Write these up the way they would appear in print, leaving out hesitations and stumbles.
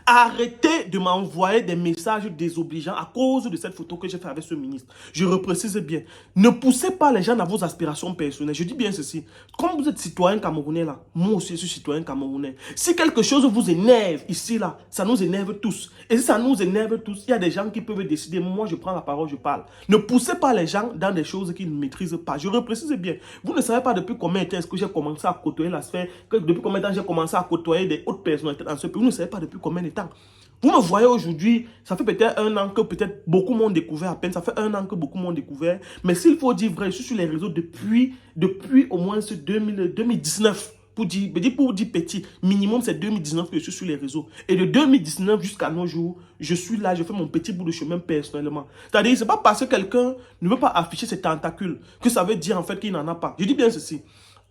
Arrêtez de m'envoyer des messages désobligeants à cause de cette photo que j'ai fait avec ce ministre. Je reprécise bien. Ne poussez pas les gens dans vos aspirations personnelles. Je dis bien ceci. Comme vous êtes citoyen camerounais là, moi aussi je suis citoyen camerounais. Si quelque chose vous énerve ici là, ça nous énerve tous. Et si ça nous énerve tous, il y a des gens qui peuvent décider. Moi je prends la parole, je parle. Ne poussez pas les gens dans des choses qu'ils ne maîtrisent pas. Je reprécise bien. Vous ne savez pas depuis combien de temps est-ce que j'ai commencé à côtoyer la sphère, depuis combien de temps j'ai commencé à côtoyer des hautes personnalités dans ce pays. Vous ne savez pas depuis combien de temps. Vous me voyez aujourd'hui, ça fait peut-être un an que peut-être beaucoup m'ont découvert à peine, ça fait un an que beaucoup m'ont découvert, mais s'il faut dire vrai, je suis sur les réseaux depuis au moins 2019, pour dire petit, minimum c'est 2019 que je suis sur les réseaux. Et de 2019 jusqu'à nos jours, je suis là, je fais mon petit bout de chemin personnellement. C'est-à-dire, c'est pas parce que quelqu'un ne veut pas afficher ses tentacules que ça veut dire en fait qu'il n'en a pas. Je dis bien ceci.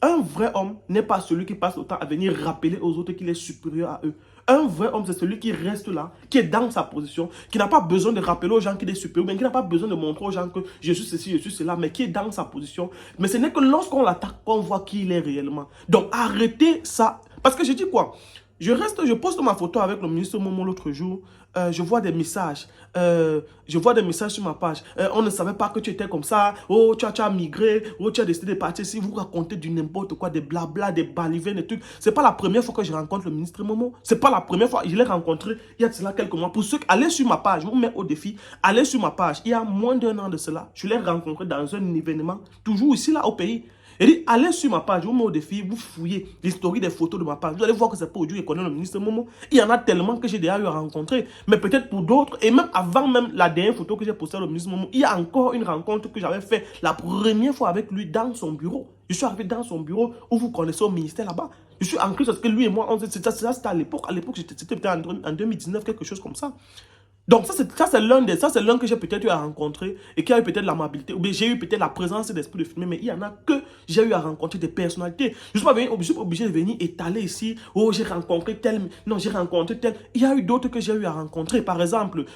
Un vrai homme n'est pas celui qui passe le temps à venir rappeler aux autres qu'il est supérieur à eux. Un vrai homme, c'est celui qui reste là, qui est dans sa position, qui n'a pas besoin de rappeler aux gens qu'il est supérieur, mais qui n'a pas besoin de montrer aux gens que je suis ceci, je suis cela, mais qui est dans sa position. Mais ce n'est que lorsqu'on l'attaque qu'on voit qui il est réellement. Donc arrêtez ça. Parce que je dis quoi? Je poste ma photo avec le ministre Momo l'autre jour. Je vois des messages. Sur ma page. On ne savait pas que tu étais comme ça. Oh, tu as migré. Oh, tu as décidé de partir. Si vous racontez du n'importe quoi, des blabla, des balivernes, des trucs. C'est pas la première fois que je rencontre le ministre Momo. C'est pas la première fois. Je l'ai rencontré il y a de cela quelques mois. Pour ceux qui allez sur ma page, je vous mets au défi. Allez sur ma page. Il y a moins d'un an de cela. Je l'ai rencontré dans un événement. Toujours ici, là, au pays. Et dit, allez sur ma page, je vous mets au défi, vous fouillez l'historique des photos de ma page. Vous allez voir que c'est pas aujourd'hui que connaît le ministre Momo. Il y en a tellement que j'ai déjà eu à rencontrer. Mais peut-être pour d'autres, et même avant même la dernière photo que j'ai postée le ministre Momo, il y a encore une rencontre que j'avais fait la première fois avec lui dans son bureau. Je suis arrivé dans son bureau où vous connaissez au ministère là-bas. Je suis ancré parce que lui et moi, c'était à l'époque. À l'époque, c'était en 2019, quelque chose comme ça. Donc ça c'est l'un que j'ai peut-être eu à rencontrer et qui a eu peut-être l'amabilité, ou bien j'ai eu peut-être la présence d'esprit de filmer, mais il y en a que j'ai eu à rencontrer des personnalités. Je ne suis pas obligé de venir étaler ici, oh j'ai rencontré tel, non j'ai rencontré tel. Il y a eu d'autres que j'ai eu à rencontrer, par exemple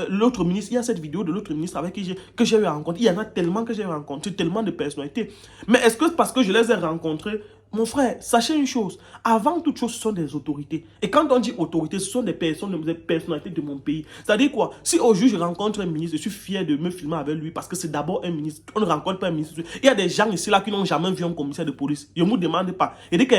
l'autre ministre, il y a cette vidéo de l'autre ministre avec qui j'ai eu à rencontrer. Il y en a tellement que j'ai eu à rencontrer, tellement de personnalités. Mais est-ce que parce que je les ai rencontrés, mon frère, sachez une chose, avant toute chose, ce sont des autorités. Et quand on dit autorité, ce sont des personnes, des personnalités de mon pays. C'est-à-dire quoi? Si aujourd'hui je rencontre un ministre, je suis fier de me filmer avec lui parce que c'est d'abord un ministre. On ne rencontre pas un ministre. Il y a des gens ici là qui n'ont jamais vu un commissaire de police. Je ne me demande pas. Et dès que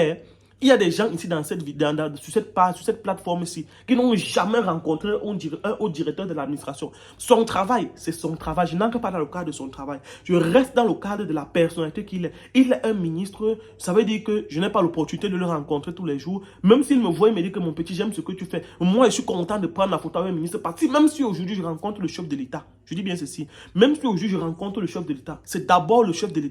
il y a des gens ici dans cette vidéo, sur cette page, sur cette plateforme ici, qui n'ont jamais rencontré un haut directeur de l'administration. Son travail, c'est son travail. Je n'entre pas dans le cadre de son travail. Je reste dans le cadre de la personnalité qu'il est. Il est un ministre, ça veut dire que je n'ai pas l'opportunité de le rencontrer tous les jours. Même s'il me voit, il me dit que mon petit, j'aime ce que tu fais. Moi, je suis content de prendre la photo avec un ministre. Parce que même si aujourd'hui je rencontre le chef de l'État, je dis bien ceci, même si aujourd'hui je rencontre le chef de l'État, c'est d'abord le chef de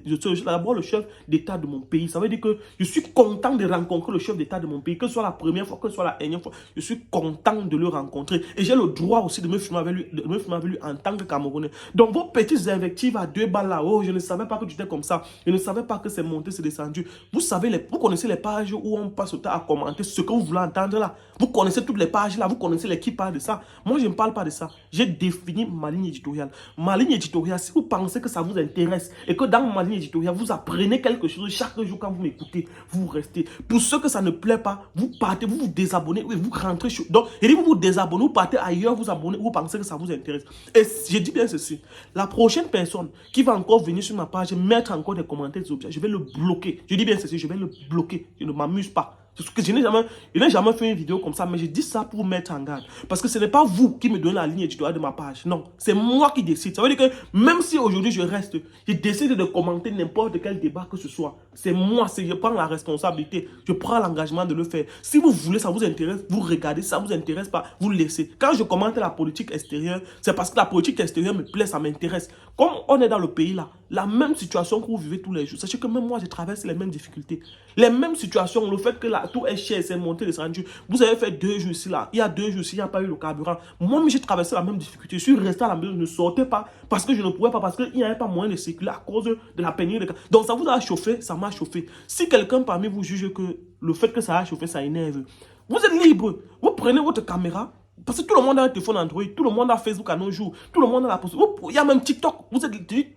l'État de mon pays. Ça veut dire que je suis content de rencontrer le chef d'État de mon pays, que ce soit la première fois, que ce soit la énième fois, je suis content de le rencontrer. Et j'ai le droit aussi de me filmer avec lui, en tant que Camerounais. Donc vos petites invectives à 2 balles là, oh je ne savais pas que tu étais comme ça, je ne savais pas que c'est monté, c'est descendu. Vous savez, vous connaissez les pages où on passe le temps à commenter ce que vous voulez entendre là. Vous connaissez toutes les pages là, vous connaissez les qui parlent de ça. Moi je ne parle pas de ça. J'ai défini ma ligne éditoriale. Ma ligne éditoriale, si vous pensez que ça vous intéresse et que dans ma ligne éditoriale, vous apprenez quelque chose chaque jour quand vous m'écoutez, vous restez. Pour ceux que ça ne plaît pas, vous partez, vous vous désabonnez, oui, vous rentrez. Donc, et vous vous désabonnez, vous partez ailleurs, vous abonnez, vous pensez que ça vous intéresse. Et je dis bien ceci, la prochaine personne qui va encore venir sur ma page, mettre encore des commentaires, des objets, je vais le bloquer. Je dis bien ceci, je vais le bloquer. Je ne m'amuse pas. Je n'ai jamais fait une vidéo comme ça, mais je dis ça pour vous mettre en garde. Parce que ce n'est pas vous qui me donnez la ligne éditoriale de ma page. Non, c'est moi qui décide. Ça veut dire que même si aujourd'hui je reste, je décide de commenter n'importe quel débat que ce soit. C'est moi, je prends la responsabilité, je prends l'engagement de le faire. Si vous voulez, ça vous intéresse, vous regardez. Si ça vous intéresse pas, vous laissez. Quand je commente la politique extérieure, c'est parce que la politique extérieure me plaît, ça m'intéresse. Comme on est dans le pays là, la même situation que vous vivez tous les jours. Sachez que même moi, je traverse les mêmes difficultés. Les mêmes situations, le fait que tout est cher, c'est monté, descendu. Vous avez fait 2 jours ici, là. Il y a 2 jours ici, il n'y a pas eu le carburant. Moi, j'ai traversé la même difficulté. Je suis resté à la maison, je ne sortais pas parce que je ne pouvais pas, parce qu'il n'y avait pas moyen de circuler à cause de la pénurie de carburant. Donc, ça vous a chauffé, ça m'a chauffé. Si quelqu'un parmi vous juge que le fait que ça a chauffé, ça énerve, vous êtes libre. Vous prenez votre caméra. Parce que tout le monde a un téléphone Android, tout le monde a Facebook à nos jours, tout le monde a la possibilité. Il y a même TikTok.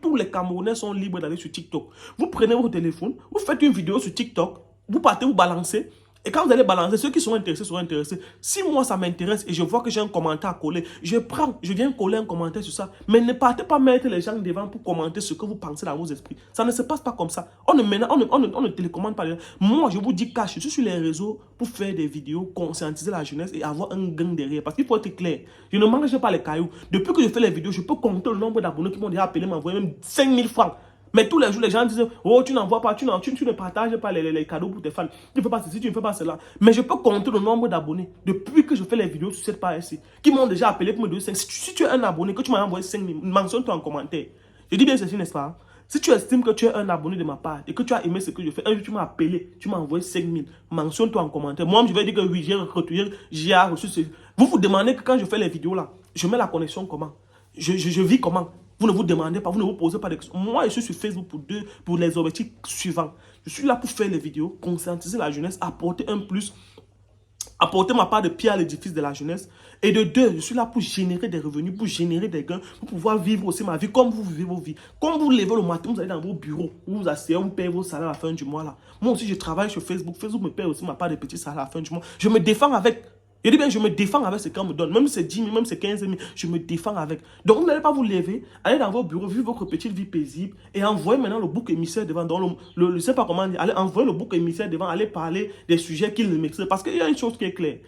Tous les Camerounais sont libres d'aller sur TikTok. Vous prenez votre téléphone, vous faites une vidéo sur TikTok, vous partez, vous balancez. Et quand vous allez balancer, ceux qui seront intéressés. Si moi, ça m'intéresse et je vois que j'ai un commentaire à coller, je viens coller un commentaire sur ça. Mais ne partez pas mettre les gens devant pour commenter ce que vous pensez dans vos esprits. Ça ne se passe pas comme ça. On ne télécommande pas les gens. Moi, je vous dis cash, je suis sur les réseaux pour faire des vidéos, conscientiser la jeunesse et avoir un gain derrière. Parce qu'il faut être clair. Je ne mange pas les cailloux. Depuis que je fais les vidéos, je peux compter le nombre d'abonnés qui m'ont déjà appelé, m'envoyer même 5000 francs. Mais tous les jours, les gens disent, oh, tu n'envoies pas, tu ne partages pas les cadeaux pour tes fans. Tu ne fais pas ceci, tu ne fais pas cela. Mais je peux compter le nombre d'abonnés depuis que je fais les vidéos sur cette page-ci, qui m'ont déjà appelé pour me donner 5. Si tu es un abonné, que tu m'as envoyé 5 000, mentionne-toi en commentaire. Je dis bien ceci, n'est-ce pas? Si tu estimes que tu es un abonné de ma part et que tu as aimé ce que je fais, un jour tu m'as appelé, tu m'as envoyé 5 000, mentionne-toi en commentaire. Moi, je vais dire que oui, j'ai reçu ce. Vous vous demandez que quand je fais les vidéos là, je mets la connexion comment? Je vis comment? Vous ne vous demandez pas, vous ne vous posez pas de questions. Moi, je suis sur Facebook pour les objectifs suivants. Je suis là pour faire les vidéos, conscientiser la jeunesse, apporter un plus, apporter ma part de pierre à l'édifice de la jeunesse. Et de deux, je suis là pour générer des revenus, pour générer des gains, pour pouvoir vivre aussi ma vie comme vous vivez vos vies. Comme vous levez le matin, vous allez dans vos bureaux, vous vous asseyez, on paye vos salaires à la fin du mois là. Moi aussi, je travaille sur Facebook. Facebook me paye aussi ma part de petits salaires à la fin du mois. Je me défends avec. Je dis bien, je me défends avec ce qu'on me donne. Même si c'est 10 000, même si c'est 15 000, je me défends avec. Donc, vous n'allez pas vous lever, aller dans vos bureaux, vivre votre petite vie paisible et envoyer maintenant le bouc émissaire devant. Donc, je ne sais pas comment dire, allez envoyer le bouc émissaire devant, aller parler des sujets qu'il ne maîtrise. Parce qu'il y a une chose qui est claire.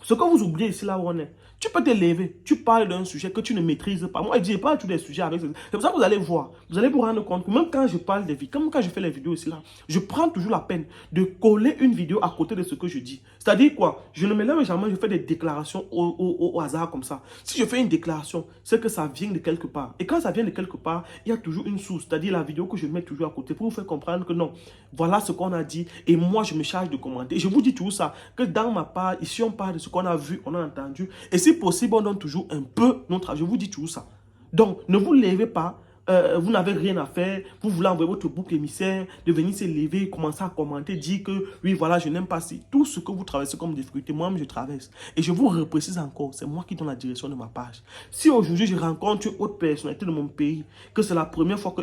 Ce que vous oubliez ici, là où on est, tu peux te lever, tu parles d'un sujet que tu ne maîtrises pas. Moi, je parle tous des sujets avec. C'est pour ça que vous allez voir, vous allez vous rendre compte que même quand je parle des vies, comme quand je fais les vidéos ici, là, je prends toujours la peine de coller une vidéo à côté de ce que je dis. C'est-à-dire quoi? Je ne me lève jamais, je fais des déclarations au hasard comme ça. Si je fais une déclaration, c'est que ça vient de quelque part. Et quand ça vient de quelque part, il y a toujours une source, c'est-à-dire la vidéo que je mets toujours à côté pour vous faire comprendre que non, voilà ce qu'on a dit et moi, je me charge de commenter. Et je vous dis tout ça, que dans ma part, ici, on parle de ce qu'on a vu, on a entendu. Et si possible, on donne toujours un peu notre avis. Je vous dis tout ça. Donc, ne vous levez pas. Vous n'avez rien à faire, vous voulez envoyer votre bouc émissaire, de venir se lever, commencer à commenter, dire que oui, voilà, je n'aime pas si. Tout ce que vous traversez comme difficulté, moi-même je traverse. Et je vous reprécise encore, c'est moi qui donne la direction de ma page. Si aujourd'hui je rencontre une autre personnalité de mon pays, que c'est la première fois,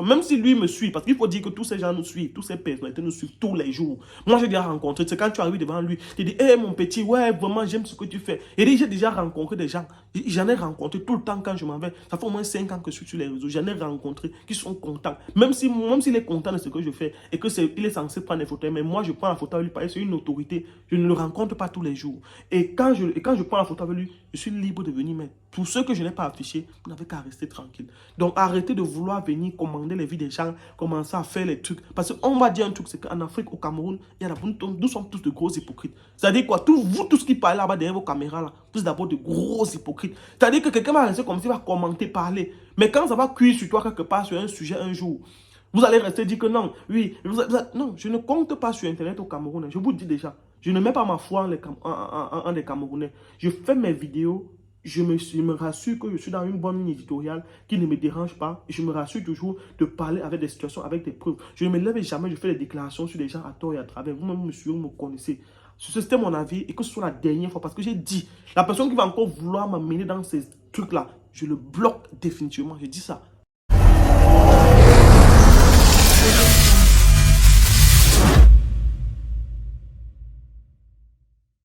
même si lui me suit, parce qu'il faut dire que tous ces gens nous suivent, tous ces personnalités nous suivent tous les jours. Moi j'ai déjà rencontré, c'est quand tu arrives devant lui, tu dis, hé mon petit, ouais, vraiment j'aime ce que tu fais. Et j'ai déjà rencontré des gens, j'en ai rencontré tout le temps quand je m'en vais. Ça fait au moins 5 ans que je suis sur les réseaux. J'en ai rencontré qui sont contents. Même s'il est content de ce que je fais et qu'il est censé prendre des photos, mais moi je prends la photo avec lui parce que c'est une autorité. Je ne le rencontre pas tous les jours. Et quand je prends la photo avec lui, je suis libre de venir mettre. Pour ceux que je n'ai pas affichés, vous n'avez qu'à rester tranquille. Donc arrêtez de vouloir venir commander les vies des gens, commencer à faire les trucs. Parce qu'on va dire un truc, c'est qu'en Afrique, au Cameroun, nous sommes tous de gros hypocrites. C'est-à-dire quoi? Tout ce qui parlent là-bas derrière vos caméras, là, vous êtes d'abord de gros hypocrites. C'est-à-dire que quelqu'un va rester comme s'il va commenter, parler. Mais quand ça va cuire sur toi quelque part sur un sujet un jour, vous allez rester dire que non, oui, non, je ne compte pas sur Internet au Cameroun. Je vous dis déjà, je ne mets pas ma foi en des Camerounais. Je fais mes vidéos, je me rassure que je suis dans une bonne ligne éditoriale qui ne me dérange pas. Et je me rassure toujours de parler avec des situations, avec des preuves. Je ne me lève jamais, je fais des déclarations sur des gens à tort et à travers. Vous-même, monsieur, vous me connaissez. C'était mon avis et que ce soit la dernière fois parce que j'ai dit, la personne qui va encore vouloir m'amener dans ces trucs-là, je le bloque définitivement. J'ai dit ça.